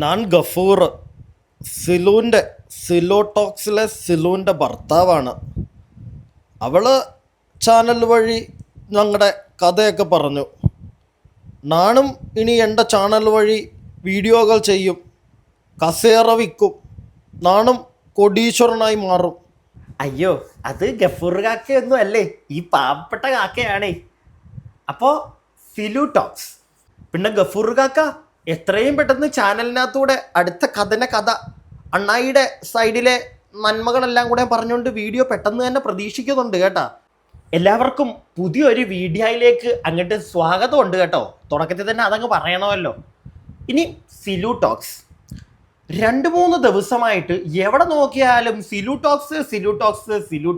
ഞാൻ ഗഫൂർ, സിലോ ടോക്സിലെ സിലുവിൻ്റെ ഭർത്താവാണ്. അവള് ചാനൽ വഴി ഞങ്ങളുടെ കഥയൊക്കെ പറഞ്ഞു. നാനും ഇനി എൻ്റെ ചാനൽ വഴി വീഡിയോകൾ ചെയ്യും, കസേറ വിൽക്കും, നാനും കോടീശ്വരനായി മാറും. അയ്യോ, അത് ഗഫൂർ കാക്കയൊന്നും അല്ലേ, ഈ പാവപ്പെട്ട കാക്കയാണേ. അപ്പോൾ സിലു ടോക്സ്. പിന്നെ ഗഫൂർ കാക്ക എത്രയും പെട്ടെന്ന് ചാനലിനകത്തൂടെ അടുത്ത കഥ അണ്ണായിയുടെ സൈഡിലെ നന്മകളെല്ലാം കൂടെ പറഞ്ഞുകൊണ്ട് വീഡിയോ പെട്ടെന്ന് തന്നെ പ്രതീക്ഷിക്കുന്നുണ്ട് കേട്ടോ. എല്ലാവർക്കും പുതിയൊരു വീഡിയോയിലേക്ക് അങ്ങോട്ട് സ്വാഗതമുണ്ട് കേട്ടോ. തുടക്കത്തിൽ തന്നെ അതങ്ങ് പറയണമല്ലോ. ഇനി സിലു ടോക്സ് 2-3 ദിവസമായിട്ട് എവിടെ നോക്കിയാലും സിലു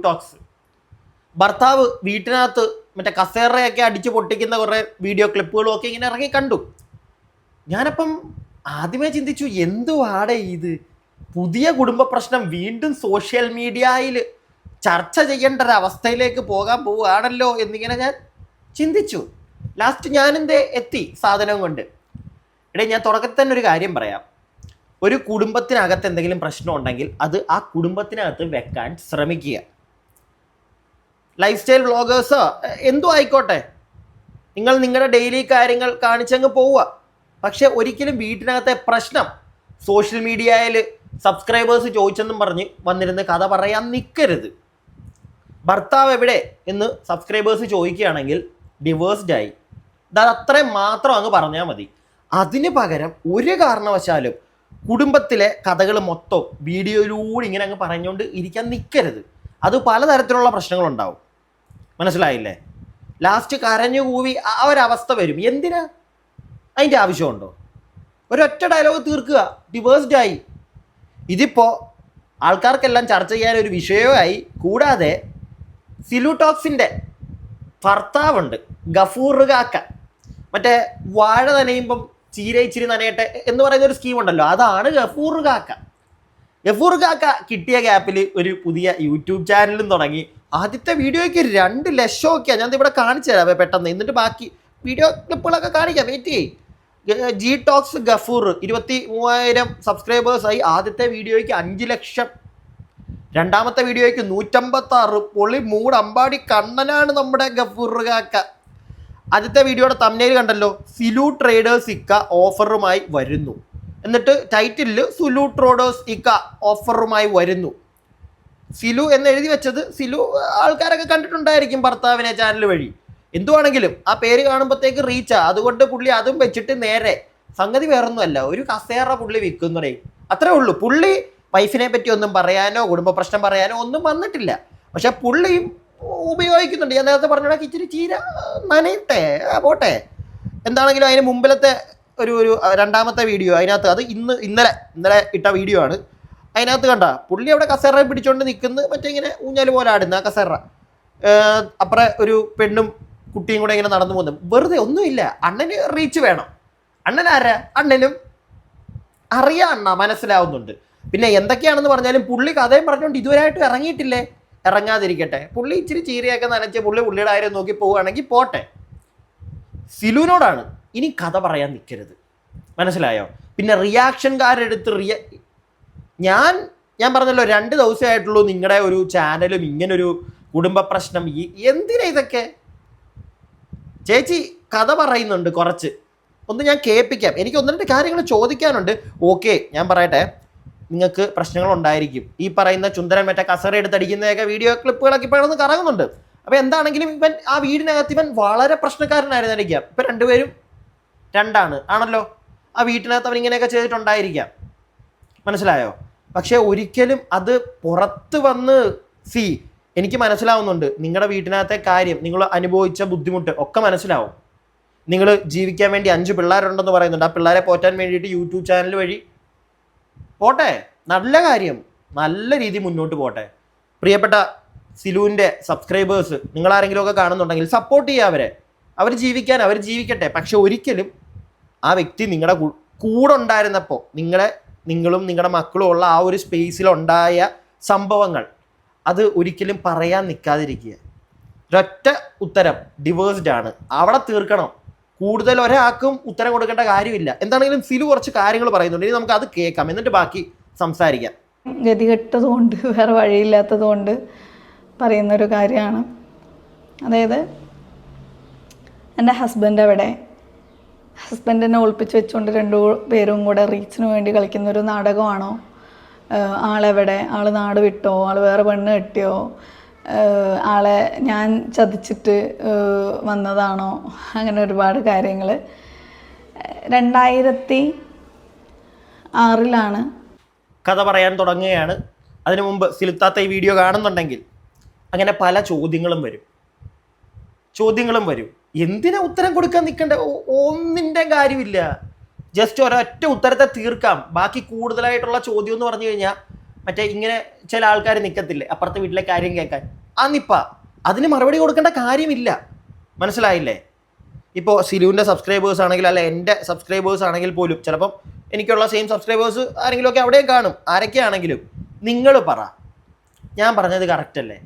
ടോക്സ്. ഭർത്താവ് വീട്ടിനകത്ത് മറ്റേ കസേറയൊക്കെ അടിച്ച് പൊട്ടിക്കുന്ന കുറേ വീഡിയോ ക്ലിപ്പുകളും ഒക്കെ ഇങ്ങനെ ഇറങ്ങി കണ്ടു. ഞാനപ്പം ആദ്യമേ ചിന്തിച്ചു, എന്തുവാടെ ഇത്, പുതിയ കുടുംബ പ്രശ്നം വീണ്ടും സോഷ്യൽ മീഡിയയിൽ ചർച്ച ചെയ്യേണ്ട ഒരു അവസ്ഥയിലേക്ക് പോകാൻ പോവുകയാണല്ലോ എന്നിങ്ങനെ ഞാൻ ചിന്തിച്ചു. ലാസ്റ്റ് ഞാനെന്തേ എത്തി സാധനം കൊണ്ട്. ഞാൻ തുടക്കത്തിൽ തന്നെ ഒരു കാര്യം പറയാം. ഒരു കുടുംബത്തിനകത്ത് എന്തെങ്കിലും പ്രശ്നം ഉണ്ടെങ്കിൽ അത് ആ കുടുംബത്തിനകത്ത് വെക്കാൻ ശ്രമിക്കുക. ലൈഫ് സ്റ്റൈൽ വ്ളോഗേഴ്സോ എന്തോ ആയിക്കോട്ടെ, നിങ്ങൾ നിങ്ങളുടെ ഡെയിലി കാര്യങ്ങൾ കാണിച്ചങ്ങ് പോവുക. പക്ഷെ ഒരിക്കലും വീട്ടിനകത്തെ പ്രശ്നം സോഷ്യൽ മീഡിയയിൽ സബ്സ്ക്രൈബേഴ്സ് ചോദിച്ചെന്നും പറഞ്ഞ് വന്നിരുന്ന് കഥ പറയാൻ നിൽക്കരുത്. ഭർത്താവ് എവിടെ എന്ന് സബ്സ്ക്രൈബേഴ്സ് ചോദിക്കുകയാണെങ്കിൽ ഡിവോഴ്സ്ഡ് ആയി, അത് അത്രയും മാത്രം അങ്ങ് പറഞ്ഞാൽ മതി. അതിന് പകരം ഒരു കാരണവശാലും കുടുംബത്തിലെ കഥകൾ മൊത്തം വീഡിയോയിലൂടെ ഇങ്ങനെ അങ്ങ് പറഞ്ഞുകൊണ്ട് ഇരിക്കാൻ നിൽക്കരുത്. അത് പലതരത്തിലുള്ള പ്രശ്നങ്ങളുണ്ടാവും. മനസ്സിലായില്ലേ? ലാസ്റ്റ് കരഞ്ഞു കൂവി ആ ഒരവസ്ഥ വരും. എന്തിനാ? അതിൻ്റെ ആവശ്യമുണ്ടോ? ഒരൊറ്റ ഡയലോഗ് തീർക്കുക, ഡിവോഴ്സ്ഡ് ആയി. ഇതിപ്പോൾ ആൾക്കാർക്കെല്ലാം ചർച്ച ചെയ്യാനൊരു വിഷയമായി. കൂടാതെ സിലു ടോക്സിൻ്റെ ഭർത്താവുണ്ട്, ഗഫൂർ കാക്ക. മറ്റേ വാഴ നനയുമ്പം ചീര ഇച്ചിരി നനയട്ടെ എന്ന് പറയുന്ന ഒരു സ്കീമുണ്ടല്ലോ, അതാണ് ഗഫൂർ കാക്ക. ഗഫൂർ കാക്ക കിട്ടിയ ഗ്യാപ്പിൽ ഒരു പുതിയ യൂട്യൂബ് ചാനലും തുടങ്ങി. ആദ്യത്തെ വീഡിയോയ്ക്ക് 2 ലക്ഷമൊക്കെയാണ്. ഞാൻ ഇവിടെ കാണിച്ചു തരാം പെട്ടെന്ന്, എന്നിട്ട് ബാക്കി വീഡിയോ ക്ലിപ്പുകളൊക്കെ കാണിക്കാം. വെയിറ്റ് ചെയ്യ്. G talks Gafoor 23,000 സബ്സ്ക്രൈബേഴ്സായി. ആദ്യത്തെ വീഡിയോയ്ക്ക് 5 ലക്ഷം, രണ്ടാമത്തെ വീഡിയോയ്ക്ക് 156. പൊളി മൂട് അമ്പാടി കണ്ണനാണ് നമ്മുടെ ഗഫൂർ കാക്ക. ആദ്യത്തെ വീഡിയോയുടെ തംബ്നെയിൽ കണ്ടല്ലോ, സിലു ട്രേഡേഴ്സ് ഇക്ക ഓഫറുമായി വരുന്നു. എന്നിട്ട് ടൈറ്റിലിൽ സിലു ട്രേഡേഴ്സ് ഇക്ക ഓഫറുമായി വരുന്നു. സിലു എന്ന് എഴുതി വെച്ചത് സിലു ആൾക്കാരൊക്കെ കണ്ടിട്ടുണ്ടായിരിക്കും ഭർത്താവിനെ ചാനൽ വഴി. എന്തുവാണെങ്കിലും ആ പേര് കാണുമ്പോഴത്തേക്ക് റീച്ചാ. അതുകൊണ്ട് പുള്ളി അതും വെച്ചിട്ട് നേരെ സംഗതി വേറൊന്നുമല്ല, ഒരു കസേറ പുള്ളി വിൽക്കുന്നേ, അത്രേ ഉള്ളൂ. പുള്ളി വൈഫിനെ പറ്റി ഒന്നും പറയാനോ കുടുംബ പ്രശ്നം പറയാനോ ഒന്നും വന്നിട്ടില്ല. പക്ഷെ പുള്ളിയും ഉപയോഗിക്കുന്നുണ്ട്. ഞാൻ നേരത്തെ പറഞ്ഞ ഇച്ചിരി ചീര നനയട്ടെ, പോട്ടെ. എന്താണെങ്കിലും അതിന് മുമ്പിലത്തെ ഒരു രണ്ടാമത്തെ വീഡിയോ അതിനകത്ത്, അത് ഇന്നലെ ഇട്ട വീഡിയോ ആണ്. അതിനകത്ത് കണ്ട പുള്ളി അവിടെ കസേറ പിടിച്ചുകൊണ്ട് നിൽക്കുന്നു, മറ്റേ ഇങ്ങനെ ഊഞ്ഞാൽ പോലെ ആടുന്ന ആ കസേറ. അപ്പുറം ഒരു പെണ്ണും കുട്ടിയും കൂടെ ഇങ്ങനെ നടന്നു പോകുന്നു. വെറുതെ ഒന്നുമില്ല, അണ്ണന് റീച്ച് വേണം. അണ്ണൻ ആരാ? അണ്ണനും അറിയാം, അണ്ണ മനസ്സിലാവുന്നുണ്ട്. പിന്നെ എന്തൊക്കെയാണെന്ന് പറഞ്ഞാലും പുള്ളി കഥയും പറഞ്ഞുകൊണ്ട് ഇതുവരെയായിട്ട് ഇറങ്ങിയിട്ടില്ലേ? ഇറങ്ങാതിരിക്കട്ടെ. പുള്ളി ഇച്ചിരി ചീരയൊക്കെ നനച്ച് പുള്ളിയുടെ കാര്യം നോക്കി പോവുകയാണെങ്കിൽ പോട്ടെ. സിലുവിനോടാണ് ഇനി കഥ പറയാൻ നിൽക്കരുത്, മനസ്സിലായോ? പിന്നെ റിയാക്ഷൻകാരെടുത്ത് ഞാൻ പറഞ്ഞല്ലോ 2 ദിവസമായിട്ടുള്ളൂ നിങ്ങളുടെ ഒരു ചാനലും ഇങ്ങനൊരു കുടുംബ പ്രശ്നം. എന്തിനാ ഇതൊക്കെ? ചേച്ചി കഥ പറയുന്നുണ്ട് കുറച്ച്, ഒന്ന് ഞാൻ കേൾപ്പിക്കാം. എനിക്ക് 1-2 കാര്യങ്ങൾ ചോദിക്കാനുണ്ട്. ഓക്കെ, ഞാൻ പറയട്ടെ. നിങ്ങൾക്ക് പ്രശ്നങ്ങളുണ്ടായിരിക്കും. ഈ പറയുന്ന ചുന്ദരൻ മറ്റേ കസേര എടുത്തടിക്കുന്നതൊക്കെ വീഡിയോ ക്ലിപ്പുകളൊക്കെ ഇപ്പോഴൊന്ന് കറങ്ങുന്നുണ്ട്. അപ്പോൾ എന്താണെങ്കിലും ഇവൻ ആ വീടിനകത്ത് ഇവൻ വളരെ പ്രശ്നക്കാരനായിരുന്നിരിക്കാം. ഇപ്പം 2 പേരും 2 ആണല്ലോ. ആ വീട്ടിനകത്ത് അവൻ ഇങ്ങനെയൊക്കെ ചെയ്തിട്ടുണ്ടായിരിക്കാം, മനസ്സിലായോ? പക്ഷേ ഒരിക്കലും അത് പുറത്ത് വന്ന് എനിക്ക് മനസ്സിലാവുന്നുണ്ട് നിങ്ങളുടെ വീട്ടിനകത്തെ കാര്യം, നിങ്ങൾ അനുഭവിച്ച ബുദ്ധിമുട്ട് ഒക്കെ മനസ്സിലാവും. നിങ്ങൾ ജീവിക്കാൻ വേണ്ടി 5 പിള്ളേരുണ്ടെന്ന് പറയുന്നുണ്ട്. ആ പിള്ളേരെ പോറ്റാൻ വേണ്ടിയിട്ട് യൂട്യൂബ് ചാനൽ വഴി പോട്ടെ, നല്ല കാര്യം, നല്ല രീതി മുന്നോട്ട് പോട്ടെ. പ്രിയപ്പെട്ട സിലുവിൻ്റെ സബ്സ്ക്രൈബേഴ്സ്, നിങ്ങളാരെങ്കിലുമൊക്കെ കാണുന്നുണ്ടെങ്കിൽ സപ്പോർട്ട് ചെയ്യുക അവർ ജീവിക്കട്ടെ. പക്ഷെ ഒരിക്കലും ആ വ്യക്തി നിങ്ങളുടെ കൂടെ ഉണ്ടായിരുന്നപ്പോൾ നിങ്ങളും നിങ്ങളുടെ മക്കളും ഉള്ള ആ ഒരു സ്പേസിലുണ്ടായ സംഭവങ്ങൾ അത് ഒരിക്കലും പറയാൻ നിൽക്കാതിരിക്കുക. ഒരൊറ്റ ഉത്തരം, ഡിവോഴ്സ്ഡ് ആണ്, അവിടെ തീർക്കണം. കൂടുതൽ ഒരാൾക്കും ഉത്തരം കൊടുക്കേണ്ട കാര്യമില്ല. എന്താണെങ്കിലും സിലു കുറച്ച് കാര്യങ്ങൾ പറയുന്നുണ്ട്, ഇനി നമുക്ക് അത് കേൾക്കാം, എന്നിട്ട് ബാക്കി സംസാരിക്കാം. ഗതികെട്ടതുകൊണ്ട് വേറെ വഴിയില്ലാത്തതുകൊണ്ട് പറയുന്നൊരു കാര്യമാണ്. അതായത് എൻ്റെ ഹസ്ബൻഡ് അവിടെ, ഹസ്ബൻഡിനെ ഒളിപ്പിച്ച് വെച്ചുകൊണ്ട് രണ്ടു പേരും കൂടെ റീച്ചിന് വേണ്ടി കളിക്കുന്നൊരു നാടകമാണോ? ആളെവിടെ? ആൾ നാട് വിട്ടോ? ആൾ വേറെ പെണ്ണ് കെട്ടിയോ? ആളെ ഞാൻ ചതിച്ചിട്ട് വന്നതാണോ? അങ്ങനെ ഒരുപാട് കാര്യങ്ങൾ. 2006 കഥ പറയാൻ തുടങ്ങുകയാണ്. അതിനു മുമ്പ് സിലുത്താത്ത ഈ വീഡിയോ കാണുന്നുണ്ടെങ്കിൽ അങ്ങനെ പല ചോദ്യങ്ങളും വരും. എന്തിനാ ഉത്തരം കൊടുക്കാൻ നിൽക്കണ്ടേ? ഒന്നിൻ്റെ കാര്യമില്ല. ജസ്റ്റ് ഒരൊറ്റ ഉത്തരത്തെ തീർക്കാം. ബാക്കി കൂടുതലായിട്ടുള്ള ചോദ്യം എന്ന് പറഞ്ഞു കഴിഞ്ഞാൽ മറ്റേ ഇങ്ങനെ ചില ആൾക്കാർ നിൽക്കത്തില്ലേ അപ്പുറത്തെ വീട്ടിലെ കാര്യം കേൾക്കാൻ, അതിന് മറുപടി കൊടുക്കേണ്ട കാര്യമില്ല. മനസ്സിലായില്ലേ? ഇപ്പോൾ സിലുവിൻ്റെ സബ്സ്ക്രൈബേഴ്സ് ആണെങ്കിൽ, അല്ല എൻ്റെ സബ്സ്ക്രൈബേഴ്സ് ആണെങ്കിൽ പോലും, ചിലപ്പം എനിക്കുള്ള സെയിം സബ്സ്ക്രൈബേഴ്സ് ആരെങ്കിലുമൊക്കെ അവിടെയും കാണും. ആരൊക്കെയാണെങ്കിലും നിങ്ങൾ പറ, ഞാൻ പറഞ്ഞത് കറക്റ്റ് അല്ലേ?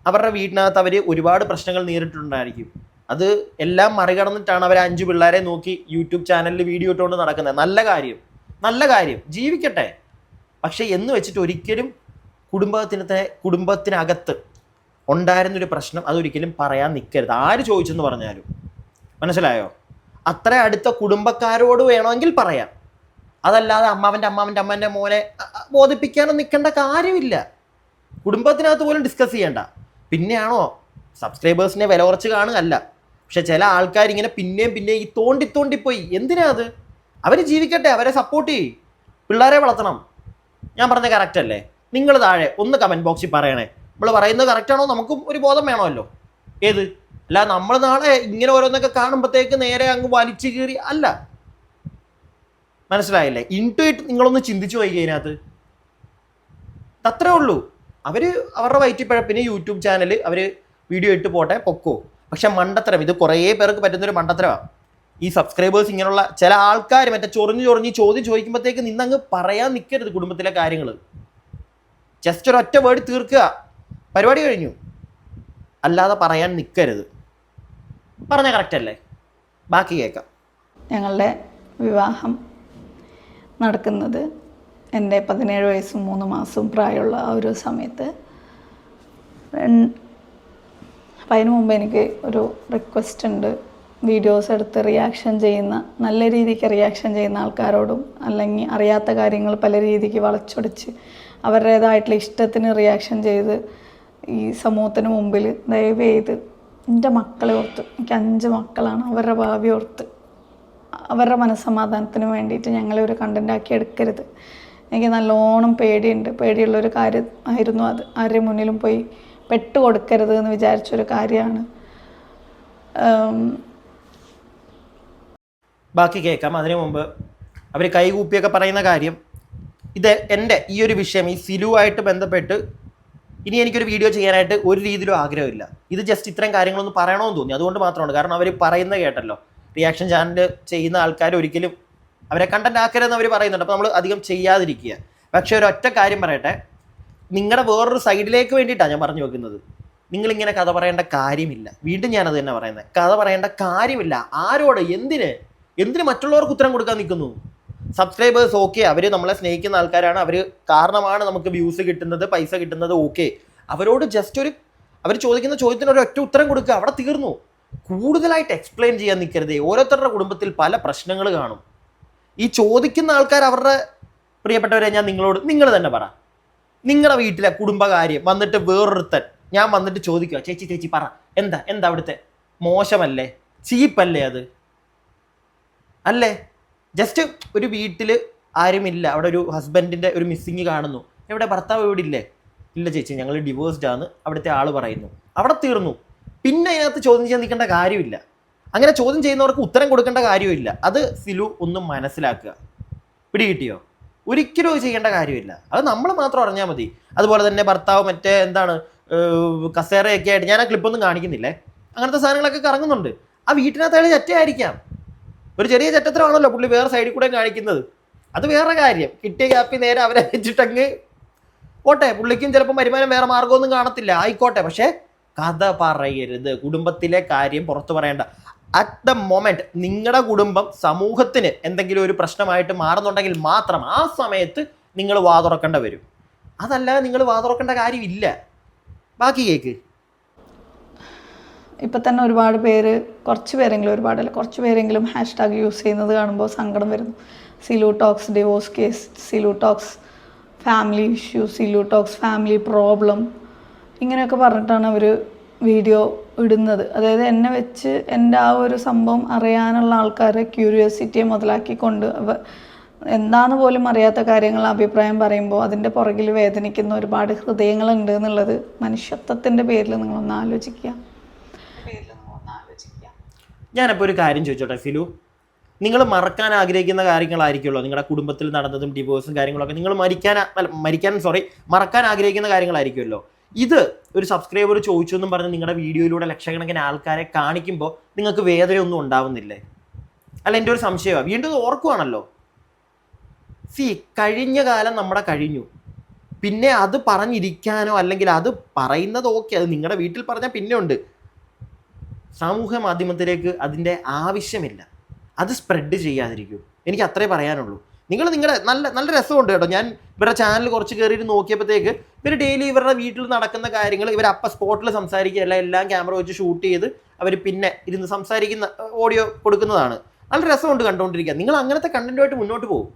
അവരുടെ വീട്ടിനകത്ത് അവർ ഒരുപാട് പ്രശ്നങ്ങൾ നേരിട്ടിട്ടുണ്ടായിരിക്കും. അത് എല്ലാം മറികടന്നിട്ടാണ് അവർ 5 പിള്ളേരെ നോക്കി യൂട്യൂബ് ചാനലിൽ വീഡിയോ ഇട്ടുകൊണ്ട് നടക്കുന്നത്. നല്ല കാര്യം, ജീവിക്കട്ടെ. പക്ഷേ എന്ന് വെച്ചിട്ട് ഒരിക്കലും കുടുംബത്തിനകത്ത് ഉണ്ടായിരുന്നൊരു പ്രശ്നം അതൊരിക്കലും പറയാൻ നിൽക്കരുത്, ആര് ചോദിച്ചെന്ന് പറഞ്ഞാലും. മനസ്സിലായോ? അത്ര അടുത്ത കുടുംബക്കാരോട് വേണമെങ്കിൽ പറയാം, അതല്ലാതെ അമ്മാവൻ്റെ മോനെ ബോധിപ്പിക്കാനോ നിൽക്കേണ്ട കാര്യമില്ല. കുടുംബത്തിനകത്ത് പോലും ഡിസ്കസ് ചെയ്യണ്ട. പിന്നെയാണോ സബ്സ്ക്രൈബേഴ്സിനെ വില കുറച്ച് കാണുകയല്ല, പക്ഷെ ചില ആൾക്കാർ ഇങ്ങനെ പിന്നെയും ഈ തോണ്ടിപ്പോയി. എന്തിനാ അത്? അവർ ജീവിക്കട്ടെ, അവരെ സപ്പോർട്ട് ചെയ്യും, പിള്ളേരെ വളർത്തണം. ഞാൻ പറഞ്ഞ കറക്റ്റ് അല്ലേ? നിങ്ങൾ താഴെ ഒന്ന് കമൻറ്റ് ബോക്സിൽ പറയണേ, നമ്മൾ പറയുന്നത് കറക്റ്റാണോ? നമുക്കും ഒരു ബോധം വേണമല്ലോ. ഏത് അല്ല, നമ്മൾ നാളെ ഇങ്ങനെ ഓരോന്നൊക്കെ കാണുമ്പോഴത്തേക്ക് നേരെ അങ്ങ് വലിച്ചു കീറി അല്ല. മനസ്സിലായില്ലേ? ഇൻറ്റുയിട്ട് നിങ്ങളൊന്ന് ചിന്തിച്ചു പോയി അതിനകത്ത്. അത്രേ ഉള്ളൂ. അവരുടെ വയറ്റിപ്പഴപ്പിന് യൂട്യൂബ് ചാനൽ അവർ വീഡിയോ ഇട്ട് പോട്ടെ, പൊക്കോ. പക്ഷെ മണ്ടത്തരം, ഇത് കുറേ പേർക്ക് പറ്റുന്നൊരു മണ്ടത്തരമാണ്. ഈ സബ്സ്ക്രൈബേഴ്സ് ഇങ്ങനെയുള്ള ചില ആൾക്കാർ മറ്റേ ചൊറിഞ്ഞ് ചോദ്യം ചോദിക്കുമ്പോഴത്തേക്ക് നിന്നങ്ങ് പറയാൻ നിൽക്കരുത് കുടുംബത്തിലെ കാര്യങ്ങൾ. ജസ്റ്റ് ഒരൊറ്റ വേർഡ് തീർക്കുക, പരിപാടി കഴിഞ്ഞു. അല്ലാതെ പറയാൻ നിൽക്കരുത്. പറഞ്ഞ കറക്റ്റ് അല്ലേ? ബാക്കി കേൾക്കാം. ഞങ്ങളുടെ വിവാഹം നടക്കുന്നത് എൻ്റെ 17 വയസ്സും 3 മാസവും പ്രായമുള്ള ആ ഒരു സമയത്ത്. അപ്പം അതിനു മുമ്പ് എനിക്ക് ഒരു റിക്വസ്റ്റ് ഉണ്ട്. വീഡിയോസ് എടുത്ത് നല്ല രീതിക്ക് റിയാക്ഷൻ ചെയ്യുന്ന ആൾക്കാരോടും, അല്ലെങ്കിൽ അറിയാത്ത കാര്യങ്ങൾ പല രീതിക്ക് വളച്ചൊടിച്ച് അവരുടേതായിട്ടുള്ള ഇഷ്ടത്തിന് റിയാക്ഷൻ ചെയ്ത് ഈ സമൂഹത്തിന് മുമ്പിൽ ദയവ് ചെയ്ത് എൻ്റെ മക്കളെ ഓർത്ത്, എനിക്ക് 5 മക്കളാണ്, അവരുടെ ഭാവി ഓർത്ത്, അവരുടെ മനസ്സമാധാനത്തിന് വേണ്ടിയിട്ട് ഞങ്ങളെ ഒരു കണ്ടൻ്റാക്കി എടുക്കരുത്. എനിക്ക് നല്ലോണം പേടിയുള്ളൊരു കാര്യം ആയിരുന്നു അത്. ആരുടെ മുന്നിലും പോയി പെട്ടുകൊടുക്കരുത് എന്ന് വിചാരിച്ചൊരു കാര്യമാണ്. ബാക്കി കേൾക്കാം. അതിനു മുമ്പ് അവർ കൈകൂപ്പിയൊക്കെ പറയുന്ന കാര്യം, ഇത് എൻ്റെ ഈ ഒരു വിഷയം, ഈ സിലുവായിട്ട് ബന്ധപ്പെട്ട് ഇനി എനിക്കൊരു വീഡിയോ ചെയ്യാനായിട്ട് ഒരു രീതിയിലും ആഗ്രഹമില്ല. ഇത് ജസ്റ്റ് ഇത്തരം കാര്യങ്ങളൊന്നും പറയണമെന്ന് തോന്നി, അതുകൊണ്ട് മാത്രമാണ്. കാരണം അവർ പറയുന്നത് കേട്ടല്ലോ, റിയാക്ഷൻ ചാനൽ ചെയ്യുന്ന ആൾക്കാർ ഒരിക്കലും അവരെ കണ്ടന്റ് ആക്കരുതെന്ന് അവർ പറയുന്നുണ്ട്. അപ്പോൾ നമ്മൾ അധികം ചെയ്യാതിരിക്കുക. പക്ഷേ ഒരൊറ്റ കാര്യം പറയട്ടെ, നിങ്ങളുടെ വേറൊരു സൈഡിലേക്ക് വേണ്ടിയിട്ടാണ് ഞാൻ പറഞ്ഞു വെക്കുന്നത്. നിങ്ങളിങ്ങനെ കഥ പറയേണ്ട കാര്യമില്ല. വീണ്ടും ഞാനത് തന്നെ പറയുന്നത്, കഥ പറയേണ്ട കാര്യമില്ല. ആരോട്? എന്തിന് മറ്റുള്ളവർക്ക് ഉത്തരം കൊടുക്കാൻ നിൽക്കുന്നു? സബ്സ്ക്രൈബേഴ്സ് ഓക്കെ, അവർ നമ്മളെ സ്നേഹിക്കുന്ന ആൾക്കാരാണ്, അവർ കാരണമാണ് നമുക്ക് വ്യൂസ് കിട്ടുന്നത്, പൈസ കിട്ടുന്നത്. ഓക്കെ, അവരോട് ജസ്റ്റ് അവർ ചോദിക്കുന്ന ചോദ്യത്തിന് ഒരൊറ്റ ഉത്തരം കൊടുക്കുക, അവിടെ തീർന്നു. കൂടുതലായിട്ട് എക്സ്പ്ലെയിൻ ചെയ്യാൻ നിൽക്കരുതേ. ഓരോരുത്തരുടെ കുടുംബത്തിൽ പല പ്രശ്നങ്ങൾ കാണും. ഈ ചോദിക്കുന്ന ആൾക്കാർ അവരുടെ പ്രിയപ്പെട്ടവരെ, നിങ്ങൾ തന്നെ പറ, നിങ്ങളുടെ വീട്ടിലെ കുടുംബകാര്യം വന്നിട്ട് വേറൊരുത്തൻ ഞാൻ വന്നിട്ട് ചോദിക്കുക, ചേച്ചി പറ, എന്താ അവിടുത്തെ മോശമല്ലേ, ചീപ്പല്ലേ അത് അല്ലേ? ജസ്റ്റ് ഒരു വീട്ടിൽ ആരുമില്ല, അവിടെ ഒരു ഹസ്ബൻഡിൻ്റെ ഒരു മിസ്സിങ് കാണുന്നു, എവിടെ ഭർത്താവ് എവിടെ ഇല്ലേ? ഇല്ല ചേച്ചി, ഞങ്ങൾ ഡിവോഴ്സ്ഡ് ആണ്, അവിടുത്തെ ആൾ പറയുന്നു, അവിടെ തീർന്നു. പിന്നെ അതിനകത്ത് ചോദ്യം ചെയ്യാൻ നിൽക്കേണ്ട കാര്യമില്ല. അങ്ങനെ ചോദ്യം ചെയ്യുന്നവർക്ക് ഉത്തരം കൊടുക്കേണ്ട കാര്യമില്ല. അത് സിലു ഒന്നും മനസ്സിലാക്കുക. പിടികിട്ടിയോ? ഒരിക്കലും അത് ചെയ്യേണ്ട കാര്യമില്ല. അത് നമ്മൾ മാത്രം അറിഞ്ഞാൽ മതി. അതുപോലെ തന്നെ ഭർത്താവ് മറ്റേ കസേരയൊക്കെ ആയിട്ട്, ഞാൻ ആ ക്ലിപ്പൊന്നും കാണിക്കുന്നില്ലേ, അങ്ങനത്തെ സാധനങ്ങളൊക്കെ കറങ്ങുന്നുണ്ട്. ആ വീട്ടിനകത്ത് അയാൾ ചെറ്റയായിരിക്കാം, ഒരു ചെറിയ ചെറ്റത്തരമാണല്ലോ പുള്ളി വേറെ സൈഡിൽ കൂടെ കാണിക്കുന്നത്. അത് വേറെ കാര്യം. കിട്ടിയ ഗ്യാപ്പിൽ നേരെ അവരെ വെച്ചിട്ടങ്ങ് പോട്ടെ. പുള്ളിക്കും ചിലപ്പോൾ വരുമാനം വേറെ മാർഗമൊന്നും കാണത്തില്ല, ആയിക്കോട്ടെ. പക്ഷേ കഥ പറയരുത്, കുടുംബത്തിലെ കാര്യം പുറത്ത് പറയണ്ട. അറ്റ് ദ മൊമെന്റ് നിങ്ങളുടെ കുടുംബം സമൂഹത്തിന് എന്തെങ്കിലും ഒരു പ്രശ്നമായിട്ട് മാറുന്നുണ്ടെങ്കിൽ മാത്രം ആ സമയത്ത് നിങ്ങൾ വാ തുറക്കേണ്ട വരും. അതല്ലാതെ നിങ്ങൾ വാ തുറക്കേണ്ട കാര്യമില്ല. ബാക്കി കേക്ക്. ഇപ്പം തന്നെ ഒരുപാട് പേര്, കുറച്ച് പേരെങ്കിലും, ഒരുപാടല്ല കുറച്ച് പേരെങ്കിലും ഹാഷ്ടാഗ് യൂസ് ചെയ്യുന്നത് കാണുമ്പോൾ സങ്കടം വരുന്നു. Silu talks divorce case, Silu talks family issue, Silu talks family problem, ഇങ്ങനെയൊക്കെ പറഞ്ഞിട്ടാണ് അവർ വീഡിയോ ഇടുന്നത്. അതായത് എന്നെ വെച്ച് എൻ്റെ ആ ഒരു സംഭവം അറിയാനുള്ള ആൾക്കാരെ ക്യൂരിയോസിറ്റിയെ മുതലാക്കിക്കൊണ്ട് എന്താന്ന് പോലും അറിയാത്ത കാര്യങ്ങൾ അഭിപ്രായം പറയുമ്പോൾ അതിൻ്റെ പുറകിൽ വേദനിക്കുന്ന ഒരുപാട് ഹൃദയങ്ങളുണ്ട് എന്നുള്ളത് മനുഷ്യത്വത്തിൻ്റെ പേരിൽ നിങ്ങളൊന്ന് ആലോചിക്കുക. ഞാനപ്പോൾ ഒരു കാര്യം ചോദിച്ചോട്ടെ ഫിലു, നിങ്ങൾ മറക്കാൻ ആഗ്രഹിക്കുന്ന കാര്യങ്ങളായിരിക്കുമല്ലോ നിങ്ങളുടെ കുടുംബത്തിൽ നടന്നതും ഡിവോഴ്സും കാര്യങ്ങളൊക്കെ നിങ്ങൾ മറക്കാൻ ആഗ്രഹിക്കുന്ന കാര്യങ്ങളായിരിക്കുമല്ലോ. ഇത് ഒരു സബ്സ്ക്രൈബർ ചോദിച്ചു എന്നും പറഞ്ഞ് നിങ്ങളുടെ വീഡിയോയിലൂടെ ലക്ഷക്കണക്കിന് ആൾക്കാരെ കാണിക്കുമ്പോൾ നിങ്ങൾക്ക് വേദനയൊന്നും ഉണ്ടാവുന്നില്ലേ? അല്ല, എൻ്റെ ഒരു സംശയമാണ്. വീണ്ടും ഓർക്കുവാണല്ലോ. കഴിഞ്ഞ കാലം നമ്മുടെ കഴിഞ്ഞു. പിന്നെ അത് പറഞ്ഞിരിക്കാനോ അല്ലെങ്കിൽ അത് പറയുന്നത് ഓക്കെ, അത് നിങ്ങളുടെ വീട്ടിൽ പറഞ്ഞാൽ പിന്നെ ഉണ്ട്. സാമൂഹ്യ മാധ്യമത്തിലേക്ക് അതിൻ്റെ ആവശ്യമില്ല. അത് സ്പ്രെഡ് ചെയ്യാതിരിക്കും. എനിക്ക് അത്രേ പറയാനുള്ളൂ. നിങ്ങളുടെ നല്ല രസമുണ്ട് കേട്ടോ. ഞാൻ ഇവരുടെ ചാനൽ കുറച്ച് കയറിയിട്ട് നോക്കിയപ്പോഴത്തേക്ക് ഇവർ ഡെയിലി ഇവരുടെ വീട്ടിൽ നടക്കുന്ന കാര്യങ്ങൾ ഇവർ അപ്പം സ്പോട്ടിൽ സംസാരിക്കുകയല്ല, എല്ലാം ക്യാമറ വെച്ച് ഷൂട്ട് ചെയ്ത് അവർ പിന്നെ ഇരുന്ന് സംസാരിക്കുന്ന ഓഡിയോ കൊടുക്കുന്നതാണ്. നല്ല രസമുണ്ട് കണ്ടുകൊണ്ടിരിക്കുക. നിങ്ങൾ അങ്ങനത്തെ കണ്ടന്റുമായിട്ട് മുന്നോട്ട് പോകും.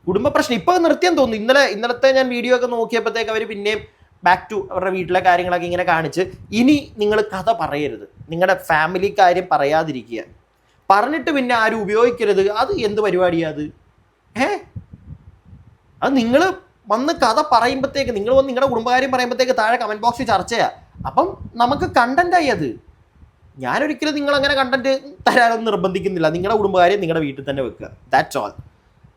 കുടുംബ പ്രശ്നം ഇപ്പോൾ നിർത്തിയാൻ തോന്നുന്നു. ഇന്നലത്തെ ഞാൻ വീഡിയോ ഒക്കെ നോക്കിയപ്പോഴത്തേക്ക് അവർ പിന്നെയും ബാക്ക് ടു അവരുടെ വീട്ടിലെ കാര്യങ്ങളൊക്കെ ഇങ്ങനെ കാണിച്ച്, ഇനി നിങ്ങൾ കഥ പറയരുത്, നിങ്ങളുടെ ഫാമിലി കാര്യം പറയാതിരിക്കുക, പറഞ്ഞിട്ട് പിന്നെ ആരും ഉപയോഗിക്കരുത്. അത് എന്ത് പരിപാടിയാണ് അത്? അത് നിങ്ങൾ വന്ന് കഥ പറയുമ്പോഴത്തേക്ക്, നിങ്ങൾ വന്ന് നിങ്ങളുടെ കുടുംബകാര്യം പറയുമ്പോഴത്തേക്ക് താഴെ കമൻറ്റ് ബോക്സിൽ ചർച്ചയാണ്. അപ്പം നമുക്ക് കണ്ടന്റായി അത്. ഞാനൊരിക്കലും നിങ്ങളങ്ങനെ കണ്ടന്റ് തരാനൊന്നും നിർബന്ധിക്കുന്നില്ല. നിങ്ങളുടെ കുടുംബകാര്യം നിങ്ങളുടെ വീട്ടിൽ തന്നെ വെക്കുക. That's all.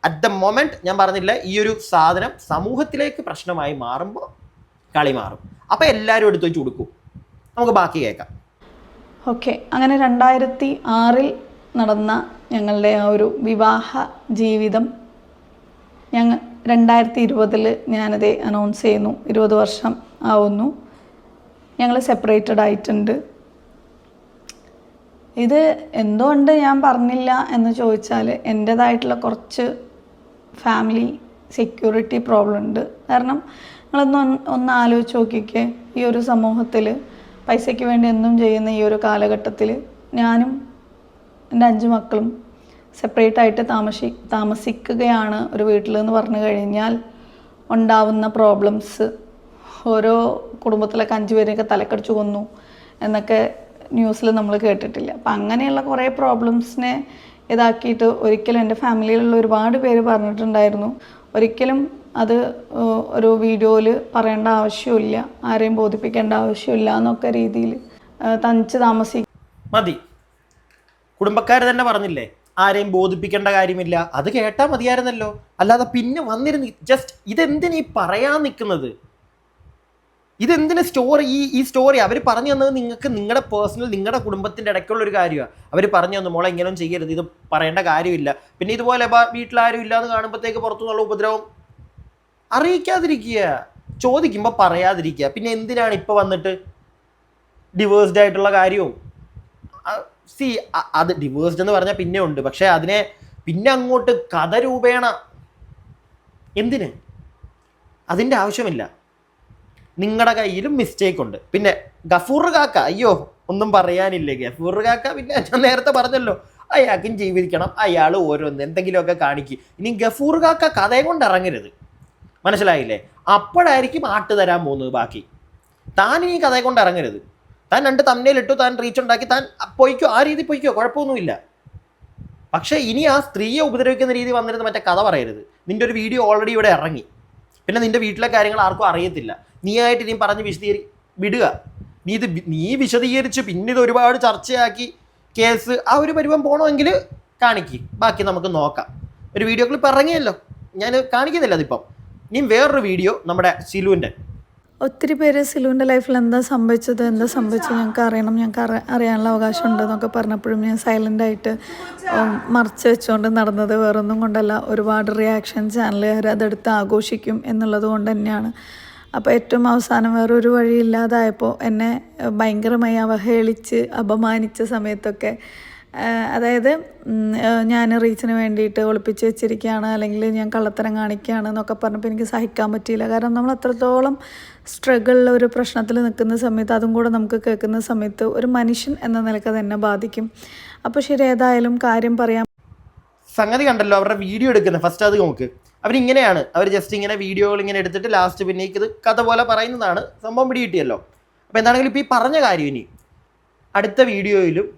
At the moment ഞാൻ പറഞ്ഞില്ല, ഈ ഒരു സാധനം സമൂഹത്തിലേക്ക് പ്രശ്നമായി മാറുമ്പോൾ കളി മാറും. അപ്പം എല്ലാവരും എടുത്ത് വെച്ച് കൊടുക്കും. നമുക്ക് ബാക്കി കേൾക്കാം. ഓക്കെ, അങ്ങനെ 2006 നടന്ന ഞങ്ങളുടെ ആ ഒരു വിവാഹ ജീവിതം 2020 ഞാനത് അനൗൺസ് ചെയ്യുന്നു. 20 വർഷം ആവുന്നു. ഞങ്ങൾ സെപ്പറേറ്റഡ് ആയിട്ടുണ്ട്. ഇത് എന്തുകൊണ്ട് ഞാൻ പറഞ്ഞില്ല എന്ന് ചോദിച്ചാൽ എൻ്റേതായിട്ടുള്ള കുറച്ച് ഫാമിലി സെക്യൂരിറ്റി പ്രോബ്ലം ഉണ്ട്. കാരണം ഒന്ന് ആലോചിച്ച് നോക്കിക്കേ, ഈ ഒരു സമൂഹത്തിൽ പൈസയ്ക്ക് വേണ്ടി എന്തും ചെയ്യുന്ന ഈ ഒരു കാലഘട്ടത്തിൽ ഞാനും എൻ്റെ 5 മക്കളും സെപ്പറേറ്റ് ആയിട്ട് താമസിക്കുകയാണ് ഒരു വീട്ടിലെന്ന് പറഞ്ഞു കഴിഞ്ഞാൽ ഉണ്ടാവുന്ന പ്രോബ്ലംസ്, ഓരോ കുടുംബത്തിലൊക്കെ 5 പേരെയൊക്കെ തലക്കടിച്ചു കൊന്നു എന്നൊക്കെ ന്യൂസിൽ നമ്മൾ കേട്ടിട്ടില്ല. അപ്പം അങ്ങനെയുള്ള കുറേ പ്രോബ്ലംസിനെ ഇതാക്കിയിട്ട് ഒരിക്കലും എൻ്റെ ഫാമിലിയിലുള്ള ഒരുപാട് പേര് പറഞ്ഞിട്ടുണ്ടായിരുന്നു, ഒരിക്കലും അത് ഒരു വീഡിയോയിൽ പറയേണ്ട ആവശ്യമില്ല, ആരെയും ബോധിപ്പിക്കേണ്ട ആവശ്യമില്ല എന്നൊക്കെ രീതിയിൽ തനിച്ച് മതി. കുടുംബക്കാർ തന്നെ പറഞ്ഞില്ലേ ആരെയും ബോധിപ്പിക്കേണ്ട കാര്യമില്ല, അത് കേട്ടാൽ മതിയായിരുന്നല്ലോ. അല്ലാതെ പിന്നെ വന്നിരുന്ന് ജസ്റ്റ് ഇതെന്തിനീ പറയാൻ നിൽക്കുന്നത്? ഇതെന്തിന് സ്റ്റോറി? ഈ സ്റ്റോറി അവർ പറഞ്ഞു തന്നത് നിങ്ങൾക്ക് നിങ്ങളുടെ പേഴ്സണൽ, നിങ്ങളുടെ കുടുംബത്തിൻ്റെ ഇടയ്ക്കുള്ള ഒരു കാര്യമാണ്. അവർ പറഞ്ഞു തന്നു, മോളെ ഇങ്ങനെയൊന്നും ചെയ്യരുത്, ഇത് പറയേണ്ട കാര്യമില്ല. പിന്നെ ഇതുപോലെ വീട്ടിലാരും ഇല്ലാന്ന് കാണുമ്പോഴത്തേക്ക് പുറത്തുനിന്നുള്ള ഉപദ്രവം അറിയിക്കാതിരിക്കുക, ചോദിക്കുമ്പോൾ പറയാതിരിക്കുക. പിന്നെ എന്തിനാണ് ഇപ്പോൾ വന്നിട്ട് ഡിവേഴ്സ്ഡ് ആയിട്ടുള്ള കാര്യവും? അത് ഡിവേഴ്സ്ഡ് എന്ന് പറഞ്ഞാൽ പിന്നെ ഉണ്ട്, പക്ഷേ അതിനെ പിന്നെ അങ്ങോട്ട് കഥ രൂപേണ എന്തിന്? അതിൻ്റെ ആവശ്യമില്ല. നിങ്ങളുടെ കയ്യിലും മിസ്റ്റേക്ക് ഉണ്ട്. പിന്നെ ഗഫൂർ കാക്ക, അയ്യോ ഒന്നും പറയാനില്ലേ ഗഫൂർ കാക്ക. പിന്നെ ഞാൻ നേരത്തെ പറഞ്ഞല്ലോ, അയാൾക്കും ജീവിക്കണം, അയാൾ ഓരോന്ന് എന്തെങ്കിലുമൊക്കെ കാണിക്കും. ഇനി ഗഫൂർ കാക്ക കഥയെ കൊണ്ട് ഇറങ്ങരുത്, മനസ്സിലായില്ലേ? അപ്പോഴായിരിക്കും ആട്ട് തരാൻ പോകുന്നത്. ബാക്കി താൻ ഇനി കഥയെ കൊണ്ട് ഇറങ്ങരുത്. താൻ 2 തമ്മിലിട്ടു, താൻ റീച്ച് ഉണ്ടാക്കി, താൻ പൊയ്ക്കോ, ആ രീതി പൊയ്ക്കോ, കുഴപ്പമൊന്നുമില്ല. പക്ഷേ ഇനി ആ സ്ത്രീയെ ഉപദ്രവിക്കുന്ന രീതി വന്നിരുന്ന് മറ്റേ കഥ പറയരുത്. നിൻ്റെ ഒരു വീഡിയോ ഓൾറെഡി ഇവിടെ ഇറങ്ങി, പിന്നെ നിൻ്റെ വീട്ടിലെ കാര്യങ്ങൾ ആർക്കും അറിയത്തില്ല. നീ ആയിട്ട് ഇനിയും പറഞ്ഞ് വിടുക. നീ വിശദീകരിച്ച് പിന്നെ ഇത് ഒരുപാട് ചർച്ചയാക്കി കേസ് ആ ഒരു പരുവം പോകണമെങ്കിൽ കാണിക്ക്, ബാക്കി നമുക്ക് നോക്കാം. ഒരു വീഡിയോ ക്ലിപ്പ് ഇറങ്ങിയല്ലോ, ഞാൻ കാണിക്കുന്നില്ല അതിപ്പം. ഇനിയും വേറൊരു വീഡിയോ നമ്മുടെ സിലുവിൻ്റെ. ഒത്തിരി പേര് സിലുവിൻ്റെ ലൈഫിൽ എന്താ സംഭവിച്ചത് ഞങ്ങൾക്ക് അറിയണം, ഞങ്ങൾക്ക് അറിയാനുള്ള അവകാശം ഉണ്ടെന്നൊക്കെ പറഞ്ഞപ്പോഴും ഞാൻ സൈലൻ്റായിട്ട് മറച്ച് വെച്ചുകൊണ്ട് നടന്നത് വേറൊന്നും കൊണ്ടല്ല. ഒരുപാട് റിയാക്ഷൻ ചാനലുകാർ അതെടുത്ത് ആഘോഷിക്കും എന്നുള്ളത് കൊണ്ട് തന്നെയാണ്. അപ്പോൾ ഏറ്റവും അവസാനം വേറൊരു വഴിയില്ലാതായപ്പോൾ എന്നെ ഭയങ്കരമായി അവഹേളിച്ച് അപമാനിച്ച സമയത്തൊക്കെ അതായത് ഞാൻ റീച്ചിന് വേണ്ടിയിട്ട് ഒളിപ്പിച്ച് വെച്ചിരിക്കുകയാണ്, അല്ലെങ്കിൽ ഞാൻ കള്ളത്തരം കാണിക്കുകയാണ് എന്നൊക്കെ പറഞ്ഞപ്പോൾ എനിക്ക് സഹിക്കാൻ പറ്റിയില്ല. കാരണം നമ്മൾ അത്രത്തോളം സ്ട്രഗിളിൽ ഒരു പ്രശ്നത്തിൽ നിൽക്കുന്ന സമയത്ത് അതും കൂടെ നമുക്ക് കേൾക്കുന്ന സമയത്ത് ഒരു മനുഷ്യൻ എന്ന നിലക്ക് തന്നെ ബാധിക്കും. അപ്പോൾ ശരി, ഏതായാലും കാര്യം പറയാം. സംഗതി കണ്ടല്ലോ, അവരുടെ വീഡിയോ എടുക്കുന്നത് ഫസ്റ്റ് അത് നോക്ക്. അവരിങ്ങനെയാണ്, അവർ ജസ്റ്റ് ഇങ്ങനെ വീഡിയോകൾ ഇങ്ങനെ എടുത്തിട്ട് ലാസ്റ്റ് പിന്നേക്ക് ഇത് കഥ പോലെ പറയുന്നതാണ്. സംഭവം പിടി കിട്ടിയല്ലോ. അപ്പോൾ എന്താണെങ്കിലും ഇപ്പോൾ ഈ പറഞ്ഞ കാര്യം ഇനി അടുത്ത വീഡിയോയിലും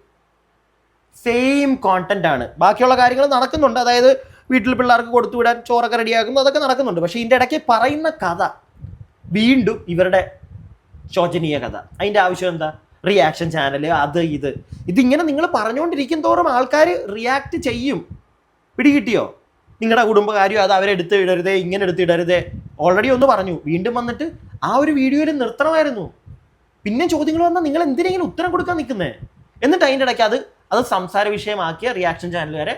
സെയിം കോണ്ടന്റ് ആണ്. ബാക്കിയുള്ള കാര്യങ്ങൾ നടക്കുന്നുണ്ട്, അതായത് വീട്ടിൽ പിള്ളേർക്ക് കൊടുത്തു വിടാൻ ചോറൊക്കെ റെഡിയാക്കുന്നു, അതൊക്കെ നടക്കുന്നുണ്ട്. പക്ഷേ ഇതിൻ്റെ ഇടയ്ക്ക് പറയുന്ന കഥ വീണ്ടും ഇവരുടെ ശോചനീയ കഥ. അതിൻ്റെ ആവശ്യം എന്താ? റിയാക്ഷൻ ചാനൽ, അത് ഇതിങ്ങനെ നിങ്ങൾ പറഞ്ഞുകൊണ്ടിരിക്കും തോറും ആൾക്കാർ റിയാക്ട് ചെയ്യും. പിടികിട്ടിയോ? നിങ്ങളുടെ കുടുംബകാര്യം അത് അവരെടുത്ത് ഇടരുതേ, ഇങ്ങനെ എടുത്തിടരുതേ. ഓൾറെഡി ഒന്ന് പറഞ്ഞു, വീണ്ടും വന്നിട്ട് ആ ഒരു വീഡിയോയിൽ നിർത്തണമായിരുന്നു. പിന്നെ ചോദ്യങ്ങൾ വന്നാൽ നിങ്ങൾ എന്തിനെങ്കിലും ഉത്തരം കൊടുക്കാൻ നിൽക്കുന്നേ? എന്നിട്ട് അതിൻ്റെ ഇടയ്ക്ക് അത് സംസാര വിഷയമാക്കിയ റിയാക്ഷൻ ചാനലുകാരെ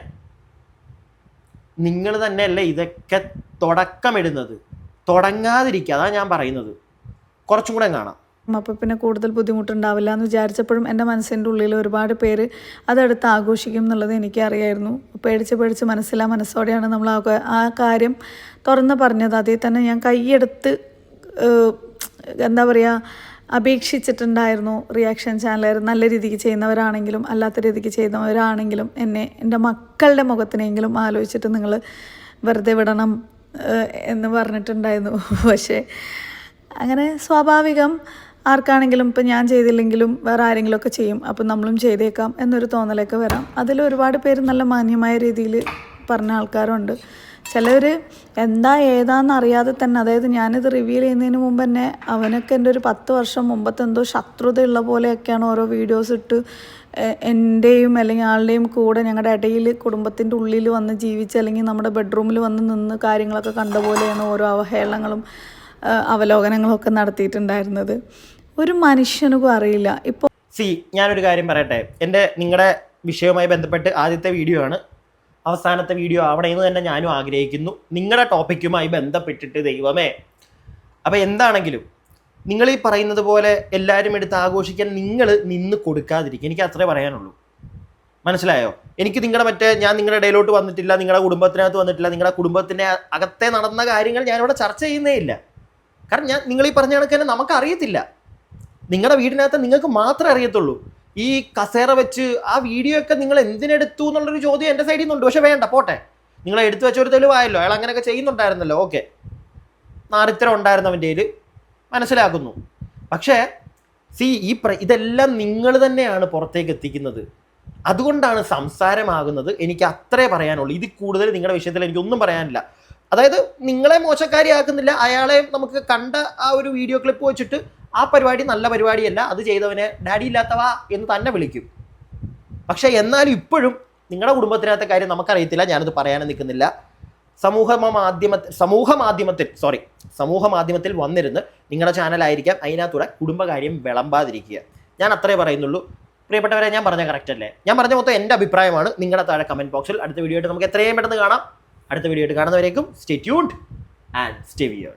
നിങ്ങൾ തന്നെയല്ലേ ഇതൊക്കെ തുടക്കമിടുന്നത്? തുടങ്ങാതിരിക്കുക, അതാണ് ഞാൻ പറയുന്നത്. കുറച്ചും കൂടെ കാണാം. അപ്പോൾ പിന്നെ കൂടുതൽ ബുദ്ധിമുട്ടുണ്ടാവില്ല എന്ന് വിചാരിച്ചപ്പോഴും എൻ്റെ മനസ്സിൻ്റെ ഉള്ളിൽ ഒരുപാട് പേര് അതെടുത്ത് ആഘോഷിക്കും എന്നുള്ളത് എനിക്കറിയായിരുന്നു. പേടിച്ച് മനസ്സോടെയാണ് നമ്മൾ ആ കാര്യം തുറന്ന് പറഞ്ഞത്. അതിൽ തന്നെ ഞാൻ കൈയെടുത്ത് എന്താ പറയുക അപേക്ഷിച്ചിട്ടുണ്ടായിരുന്നു. റിയാക്ഷൻ ചാനലുകാർ നല്ല രീതിക്ക് ചെയ്യുന്നവരാണെങ്കിലും അല്ലാത്ത രീതിക്ക് ചെയ്യുന്നവരാണെങ്കിലും എൻ്റെ മക്കളുടെ മുഖത്തിനെങ്കിലും ആലോചിച്ചിട്ട് നിങ്ങൾ വെറുതെ വിടണം എന്ന് പറഞ്ഞിട്ടുണ്ടായിരുന്നു. പക്ഷേ അങ്ങനെ സ്വാഭാവികം, ആർക്കാണെങ്കിലും ഇപ്പം ഞാൻ ചെയ്തില്ലെങ്കിലും വേറെ ആരെങ്കിലുമൊക്കെ ചെയ്യും, അപ്പം നമ്മളും ചെയ്തേക്കാം എന്നൊരു തോന്നലൊക്കെ വരാം. അതിൽ ഒരുപാട് പേര് നല്ല മാന്യമായ രീതിയിൽ പറഞ്ഞ ആൾക്കാരുണ്ട്. ചിലർ എന്താ ഏതാന്ന് അറിയാതെ തന്നെ, അതായത് ഞാനിത് റിവീൽ ചെയ്യുന്നതിന് മുമ്പ് തന്നെ അവനൊക്കെ എൻ്റെ ഒരു 10 വർഷം മുമ്പത്തെ എന്തോ ശത്രുതയുള്ള പോലെയൊക്കെയാണ് ഓരോ വീഡിയോസ് ഇട്ട് എൻ്റെയും അല്ലെങ്കിൽ ആളുടെയും കൂടെ ഞങ്ങളുടെ ഇടയിൽ കുടുംബത്തിൻ്റെ ഉള്ളിൽ വന്ന് ജീവിച്ച് അല്ലെങ്കിൽ നമ്മുടെ ബെഡ്റൂമിൽ വന്ന് നിന്ന് കാര്യങ്ങളൊക്കെ കണ്ട പോലെയാണ് ഓരോ അവഹേളനങ്ങളും അവലോകനങ്ങളൊക്കെ നടത്തിയിട്ടുണ്ടായിരുന്നത്. ഒരു മനുഷ്യനും അറിയില്ല. ഇപ്പോൾ ഞാനൊരു കാര്യം പറയട്ടെ. നിങ്ങളുടെ വിഷയവുമായി ബന്ധപ്പെട്ട് ആദ്യത്തെ വീഡിയോ ആണ്, അവസാനത്തെ വീഡിയോ ആവണമെന്ന് തന്നെ ഞാനും ആഗ്രഹിക്കുന്നു. നിങ്ങളുടെ ടോപ്പിക്കുമായി ബന്ധപ്പെട്ടിട്ട് ദൈവമേ. അപ്പോൾ എന്താണെങ്കിലും നിങ്ങൾ ഈ പറയുന്നത് പോലെ എല്ലാവരും എടുത്ത് ആഘോഷിക്കാൻ നിങ്ങൾ നിന്ന് കൊടുക്കാതിരിക്കും. എനിക്ക് അത്രേ പറയാനുള്ളൂ. മനസ്സിലായോ? എനിക്ക് ഞാൻ നിങ്ങളുടെ ഇടയിലോട്ട് വന്നിട്ടില്ല, നിങ്ങളുടെ കുടുംബത്തിനകത്ത് വന്നിട്ടില്ല. നിങ്ങളുടെ കുടുംബത്തിൻ്റെ അകത്തെ നടന്ന കാര്യങ്ങൾ ഞാനിവിടെ ചർച്ച ചെയ്യുന്നേ ഇല്ല. കാരണം നിങ്ങൾ ഈ പറഞ്ഞ കണക്ക് തന്നെ നമുക്കറിയത്തില്ല. നിങ്ങളുടെ വീടിനകത്ത് നിങ്ങൾക്ക് മാത്രമേ അറിയത്തുള്ളൂ. ഈ കസേര വെച്ച് ആ വീഡിയോ ഒക്കെ നിങ്ങൾ എന്തിനെടുത്തു എന്നുള്ളൊരു ചോദ്യം എൻ്റെ സൈഡിൽ നിന്നുണ്ട്. പക്ഷെ വേണ്ട, പോട്ടെ. നിങ്ങൾ എടുത്തു വെച്ച ഒരു തെളിവായല്ലോ, അയാൾ അങ്ങനെയൊക്കെ ചെയ്യുന്നുണ്ടായിരുന്നല്ലോ. ഓക്കെ, നാരിത്തരം ഉണ്ടായിരുന്നവൻ്റെ കയ്യിൽ മനസ്സിലാക്കുന്നു. പക്ഷേ ഇതെല്ലാം നിങ്ങൾ തന്നെയാണ് പുറത്തേക്ക് എത്തിക്കുന്നത്. അതുകൊണ്ടാണ് സംസാരമാകുന്നത്. എനിക്ക് അത്രേ പറയാനുള്ളൂ. ഇതിൽ കൂടുതൽ നിങ്ങളുടെ വിഷയത്തിൽ എനിക്കൊന്നും പറയാനില്ല. അതായത് നിങ്ങളെ മോശക്കാരിയാക്കുന്നില്ല. അയാളെ നമുക്ക് കണ്ട ആ ഒരു വീഡിയോ ക്ലിപ്പ് വെച്ചിട്ട് ആ പരിപാടി നല്ല പരിപാടിയല്ല, അത് ചെയ്തവനെ ഡാഡി ഇല്ലാത്തവ എന്ന് തന്നെ വിളിക്കും. പക്ഷേ എന്നാലും ഇപ്പോഴും നിങ്ങളുടെ കുടുംബത്തിനകത്തെ കാര്യം നമുക്കറിയത്തില്ല. ഞാനത് പറയാനും നിൽക്കുന്നില്ല. സമൂഹ മാധ്യമത്തിൽ വന്നിരുന്ന് നിങ്ങളുടെ ചാനലായിരിക്കാം, അതിനകത്തൂടെ കുടുംബകാര്യം വിളമ്പാതിരിക്കുക. ഞാൻ അത്രേ പറയുന്നുള്ളൂ. പ്രിയപ്പെട്ടവരെ, ഞാൻ പറഞ്ഞ കറക്റ്റ് അല്ലേ? ഞാൻ പറഞ്ഞ മൊത്തം എൻ്റെ അഭിപ്രായമാണ്. നിങ്ങളുടെ താഴെ കമൻറ്റ് ബോക്സിൽ അടുത്ത വീഡിയോ ആയിട്ട് നമുക്ക് എത്രയും പെട്ടെന്ന് കാണാം. അടുത്ത വീഡിയോ ആയിട്ട് കാണുന്നവരേക്കും stay tuned and stay weird.